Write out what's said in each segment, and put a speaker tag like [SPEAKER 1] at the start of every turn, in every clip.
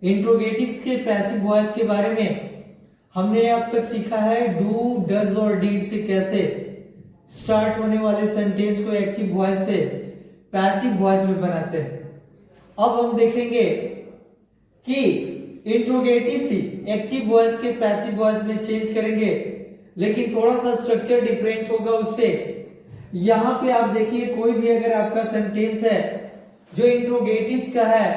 [SPEAKER 1] इंट्रोगेटिव्स के passive voice के बारे में हमने अब तक सीखा है डू, डज और डीड से कैसे स्टार्ट होने वाले सेंटेंस को एक्टिव वॉइस से पैसिव वॉइस में बनाते हैं। अब हम देखेंगे कि इंट्रोगेटिव्स ही एक्टिव वॉइस के पैसिव वॉइस में चेंज करेंगे, लेकिन थोड़ा सा स्ट्रक्चर डिफरेंट होगा उससे। यहां पे आप देखिए, कोई भी अगर आपका सेंटेंस है जो इंट्रोगेटिव्स का है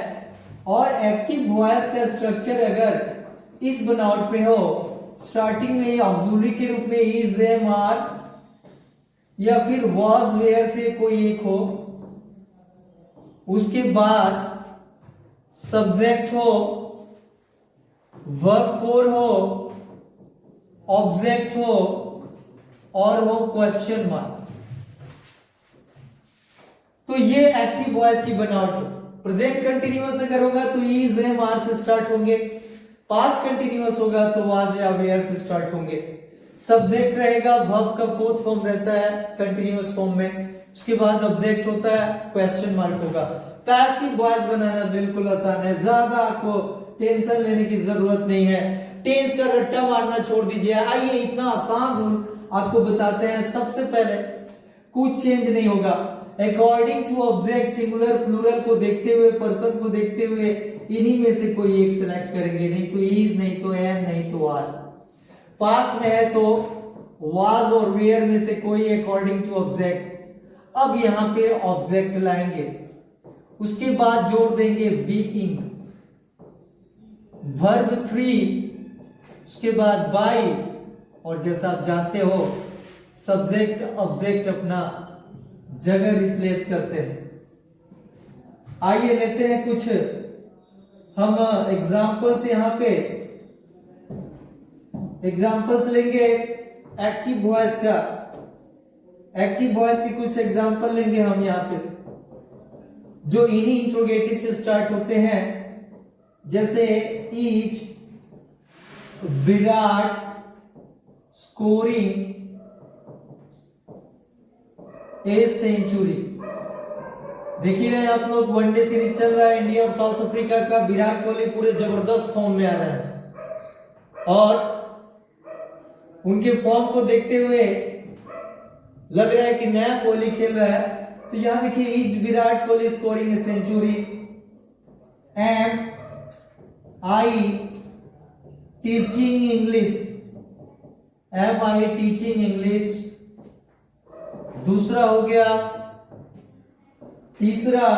[SPEAKER 1] और एक्टिव वॉइस का स्ट्रक्चर अगर इस बनावट पे हो, स्टार्टिंग में ऑक्सिलरी के रूप में इज, एम, आर या फिर वाज, वेयर से कोई एक हो, उसके बाद सब्जेक्ट हो, वर्ब फोर हो, ऑब्जेक्ट हो और हो क्वेश्चन मार्क, तो ये एक्टिव वॉइस की बनावट हो। प्रेजेंट कंटिन्यूअस अगर होगा तो इज, एम, आर से स्टार्ट होंगे। पास्ट कंटिन्यूअस होगा तो वाज या वेयर से स्टार्ट होंगे। सब्जेक्ट रहेगा, वर्ब का फोर्थ फॉर्म रहता है कंटिन्यूअस फॉर्म में, उसके बाद ऑब्जेक्ट होता है, क्वेश्चन मार्क होगा। पैसिव वॉइस बनाना बिल्कुल आसान है, ज्यादा आपको टेंशन लेने की जरूरत नहीं है। टेंस का रट्टा मारना छोड़ दीजिए। आइए इतना आसान रूल आपको बताते हैं। सबसे पहले कुछ चेंज नहीं होगा, according to object singular plural को देखते हुए, पर्सन को देखते हुए इन्हीं में से कोई एक सिलेक्ट करेंगे, नहीं तो इज, नहीं तो एम, नहीं तो आर। पास्ट में है तो वाज और वेयर में से कोई अकॉर्डिंग टू ऑब्जेक्ट। अब यहां पे ऑब्जेक्ट लाएंगे, उसके बाद जोड़ देंगे बीइंग, वर्ब 3, उसके बाद बाय, और जैसा आप जानते हो सब्जेक्ट ऑब्जेक्ट अपना जगह रिप्लेस करते हैं। आइए लेते हैं कुछ हम एग्जांपल्स, यहां पे एग्जांपल्स लेंगे एक्टिव वॉइस का। एक्टिव वॉइस के कुछ एग्जांपल लेंगे हम यहां पे जो इन्हीं इंट्रोगेटिव से स्टार्ट होते हैं, जैसे is, Virat scoring a century. देखिए आप लोग, वनडे सीरीज चल रहा है इंडिया और साउथ अफ्रीका का। विराट कोहली पूरे जबरदस्त फॉर्म में आ रहा है और उनके फॉर्म को देखते हुए लग रहा है कि नया कोहली खेल रहा है। तो यहां देखिए, is Virat Kohli scoring a century, am I teaching English, am I teaching English. दूसरा हो गया, तीसरा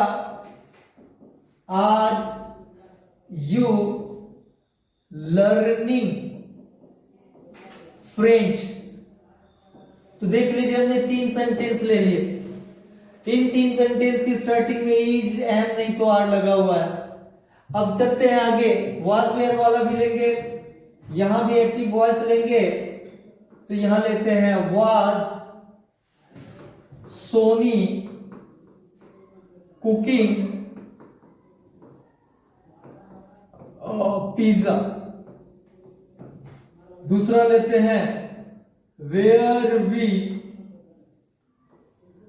[SPEAKER 1] आर यू लर्निंग फ्रेंच। तो देख लीजिए, हमने 3 सेंटेंस ले लिए। इन 3 सेंटेंस की स्टार्टिंग में इज, एम, नहीं तो आर लगा हुआ है। अब चलते हैं आगे, वाज वेयर वाला भी लेंगे, यहां भी एक्टिव वॉइस लेंगे। तो यहां लेते हैं वाज सोनी कुकिंग पिज्जा। दूसरा लेते हैं where we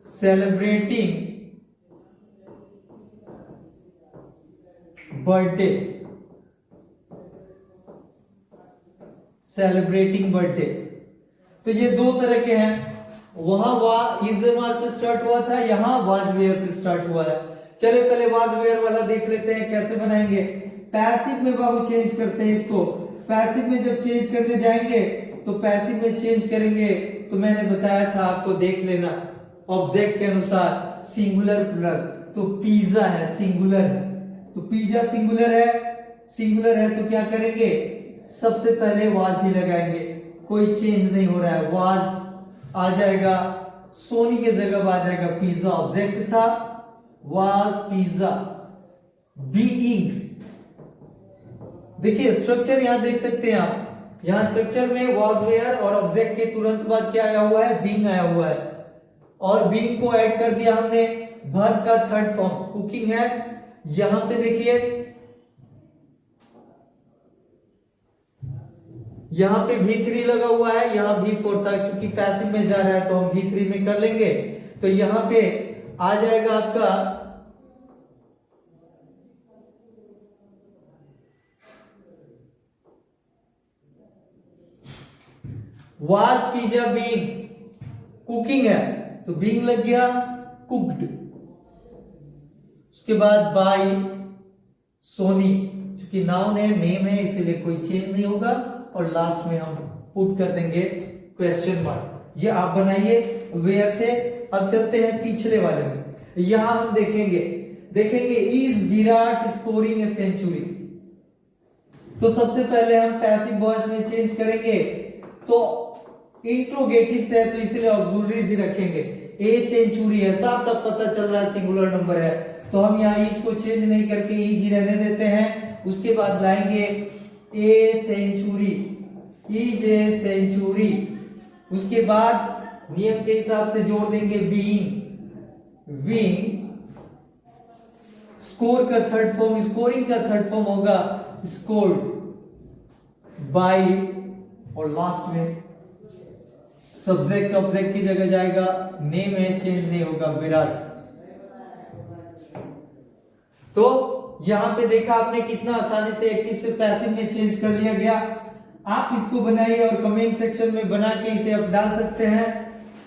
[SPEAKER 1] celebrating birthday, celebrating birthday. तो ये 2 तरह के हैं। वहां इज, एम, आर से स्टार्ट हुआ था, यहां वाज वेयर से स्टार्ट हुआ है। चलिए पहले वाज वेयर वाला देख लेते हैं कैसे बनाएंगे। पैसिव में बाबू चेंज करते हैं इसको। पैसिव में जब चेंज करने जाएंगे तो पैसिव में चेंज करेंगे, तो मैंने बताया था आपको, देख लेना ऑब्जेक्ट के अनुसार सिंगुलर प्लूरल। तो पिज्जा है, सिंगुलर है, तो पिज्जा सिंगुलर है। सिंगुलर है तो क्या करेंगे, सबसे पहले वाज ही लगाएंगे, कोई चेंज नहीं हो रहा है। वाज आ जाएगा, सोनी के जगह आ जाएगा पिज्जा, ऑब्जेक्ट था, वाज पिज्जा। बीइंग, देखिए स्ट्रक्चर यहां देख सकते हैं आप, यहां स्ट्रक्चर में वाज वेयर और ऑब्जेक्ट के तुरंत बाद क्या आया हुआ है, बीइंग आया हुआ है। और बीइंग को ऐड कर दिया हमने वर्ब का थर्ड फॉर्म, कुकिंग है। यहां पे देखिए, यहां पे V3 लगा हुआ है, यहां V4 था, क्योंकि पैसिव में जा रहा है तो हम V3 में कर लेंगे। तो यहां पे आ जाएगा आपका वाज पिज्जा बीइंग, कुकिंग है तो बीइंग लग गया कुक्ड। उसके बाद बाय सोनी, चूंकि नाउन है नेम है इसीलिए कोई चेंज नहीं होगा, और लास्ट में हम पुट कर देंगे क्वेश्चन मार्क। ये आप बनाइए वेयर से। अब चलते हैं पिछले वाले में, यहां हम देखेंगे is Virat scoring a century. तो सबसे पहले हम पैसिव वॉइस में चेंज करेंगे, तो इंट्रोगेटिव है तो इसलिए ऑक्सिलरीज ही रखेंगे। ए सेंचुरी है, साफ साफ पता चल रहा है सिंगुलर नंबर है, तो हम यहाँ ईज को चेंज नहीं करके ईज ही रहने देते हैं। उसके बाद लाएंगे a century, is a century. उसके बाद नियम के हिसाब से जोड़ देंगे बीइंग, विंग। स्कोर का थर्ड फॉर्म, स्कोरिंग का थर्ड फॉर्म होगा स्कोर्ड, बाय, और लास्ट में सब्जेक्ट ऑब्जेक्ट की जगह जाएगा, नेम है चेंज नहीं होगा, विराट। तो यहां पे देखा आपने कितना आसानी से एक्टिव से पैसिव में चेंज कर लिया गया। आप इसको बनाइए और कमेंट सेक्शन में बना के इसे आप डाल सकते हैं।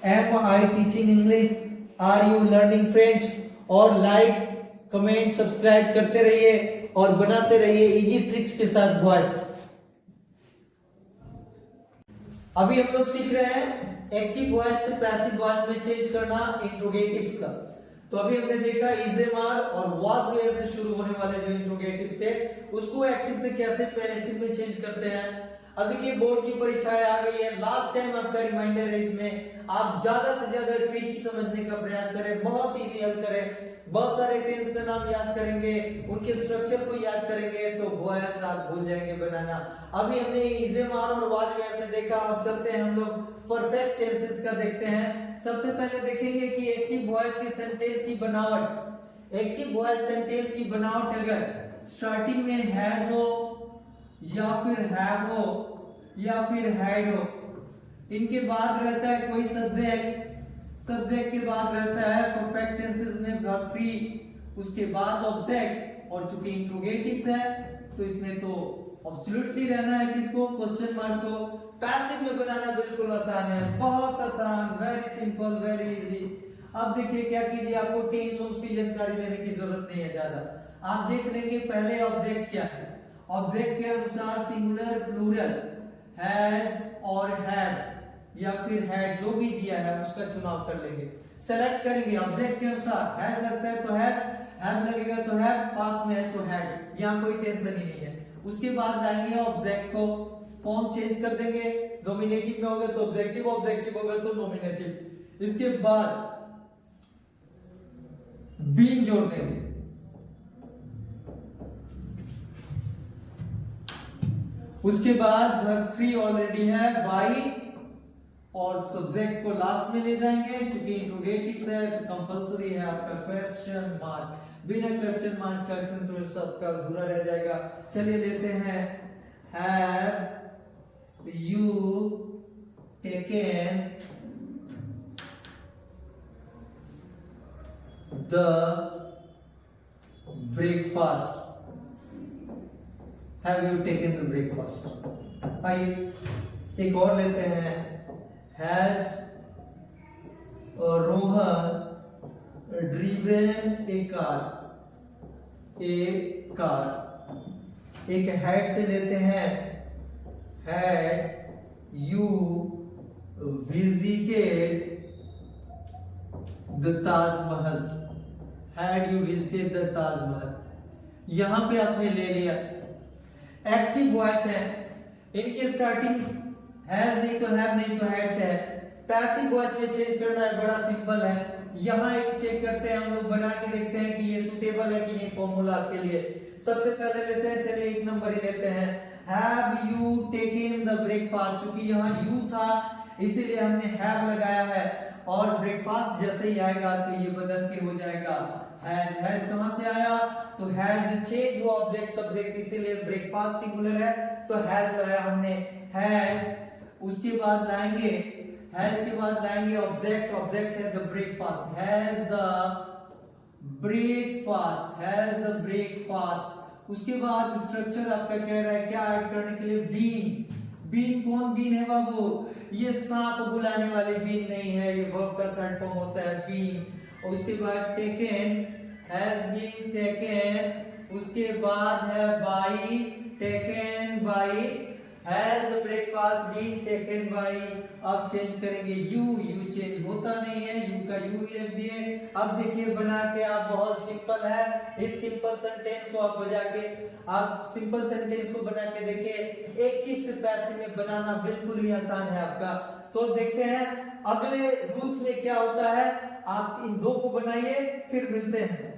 [SPEAKER 1] Am I teaching English, are you learning French, और लाइक कमेंट सब्सक्राइब करते रहिए और बनाते रहिए इजी ट्रिक्स के साथ वॉइस। अभी हम लोग सीख रहे हैं एक्टिव वॉइस से पैसिव वॉइस में चेंज करना इंट्रोगेटिव्स का। तो अभी हमने देखा इज एम आर और वाज वेयर से शुरू होने वाले जो इंट्रोगेटिव्स थे उसको एक्टिव से कैसे पैसिव में चेंज करते हैं। अब देखिए बोर्ड की परीक्षाएं आ गई है, लास्ट टाइम आपका रिमाइंडर है, इसमें आप ज्यादा से ज्यादा ट्रिक समझने का प्रयास करें, बहुत इजी हल करें। बहुत सारे टेंस का नाम याद करेंगे, उनके स्ट्रक्चर को याद करेंगे तो वॉइस आप भूल जाएंगे बनाना। अभी हमने इज एम आर और वाज वेयर से देखा, अब चलते हैं हम लोग परफेक्ट टेंसेस का देखते हैं। सबसे पहले देखेंगे कि एक्टिव वॉइस की सेंटेंस की बनावट। एक्टिव वॉइस सेंटेंस की बनावट अगर स्टार्टिंग में हैज हो या फिर हैव हो या फिर हैड हो, इनके बाद रहता है कोई सब्जेक्ट, सब्जेक्ट के बाद रहता है परफेक्ट टेंसेस में वर्ब फ्री, उसके बाद ऑब्जेक्ट, और चूंकि इंट्रोगेटिव्स है तो इसमें तो एब्सोल्युटली रहना है किसको, क्वेश्चन मार्क को। पैसिव में बनाना बिल्कुल आसान है, बहुत आसान, वेरी सिंपल, वेरी इजी। अब देखिए क्या कीजिए, आपको टेंस की जानकारी लेने की जरूरत नहीं है ज्यादा। आप देख लेंगे पहले ऑब्जेक्ट क्या है, ऑब्जेक्ट के अनुसार सिंगुलर प्लूरल हैज और हैव या फिर हैड जो भी दिया है उसका चुनाव कर लेंगे, सेलेक्ट करेंगे ऑब्जेक्ट के अनुसार। हैज लगता है तो हैज, हैव लगेगा तो हैव, पास्ट में है तो हैड, यहां कोई टेंशन ही नहीं है। उसके बाद जाएंगे ऑब्जेक्ट को फॉर्म चेंज कर देंगे, नॉमिनेटिव में होगा तो ऑब्जेक्टिव, ऑब्जेक्टिव होगा तो नॉमिनेटिव। इसके बाद बीन जोड़ देंगे, उसके बाद वर्ब फ्री ऑलरेडी है बाई, और सब्जेक्ट को लास्ट में ले जाएंगे, चूंकि इंट्रोगेटिव है तो कंपलसरी है आपका क्वेश्चन मार्क। बिना क्वेश्चन मार्क का सेंटेंस आपका अधूरा रह जाएगा। चलिए लेते हैं, have you taken the breakfast, have you taken the breakfast. आइए एक और लेते हैं, has Rohan driven A car, एक हैड से लेते हैं, had you visited the Taj Mahal, had you visited the Taj Mahal. यहां पे आपने ले लिया एक्टिव वॉइस है, इनकी स्टार्टिंग हैज नहीं तो हैव नहीं तो हैड से है। पैसिव वॉइस में चेंज करना है, बड़ा सिंपल है। यहां एक चेक करते हैं हम लोग, बना के देखते हैं कि ये सुटेबल है कि नहीं फॉर्मूला आपके लिए। सबसे पहले लेते हैं, चलिए एक नंबर ही लेते हैं, have you taken the breakfast. चूंकि यहाँ यू था इसीलिए हमने हैव लगाया है, और ब्रेकफास्ट जैसे ही आएगा तो ये बदल के हो जाएगा हैज। हैज कहां से आया, तो हैज चेंज हुआ ऑब्जेक्ट सब्जेक्ट, इसीलिए ब्रेकफास्ट सिंगुलर है तो हैज लगाया हमने, हैज। उसके बाद लाएंगे, हैज के बाद लाएंगे ऑब्जेक्ट, ऑब्जेक्ट है the breakfast, has the breakfast, has the breakfast. उसके बाद स्ट्रक्चर आपका कह रहा है क्या ऐड करने के लिए, बीन। बीन कौन बीन है बाबू, ये सांप बुलाने वाली बीन नहीं है, ये वर्ब का थर्ड फॉर्म होता है बीन। और उसके बाद टेकन, हैज बीन टेकन, उसके बाद है by, taken by, has the breakfast been taken by. अब चेंज करेंगे यू, यू चेंज होता नहीं है, यू का यू ही रख दिए। अब देखिए बना के आप, बहुत सिंपल है, इस सिंपल सेंटेंस को आप बजा के, आप सिंपल सेंटेंस को बना के देखिए, एक चीज से पैसिव में बनाना बिल्कुल ही आसान है आपका। तो देखते हैं अगले रूल्स में क्या होता है, आप इन दो को बनाइए फिर मिलते हैं।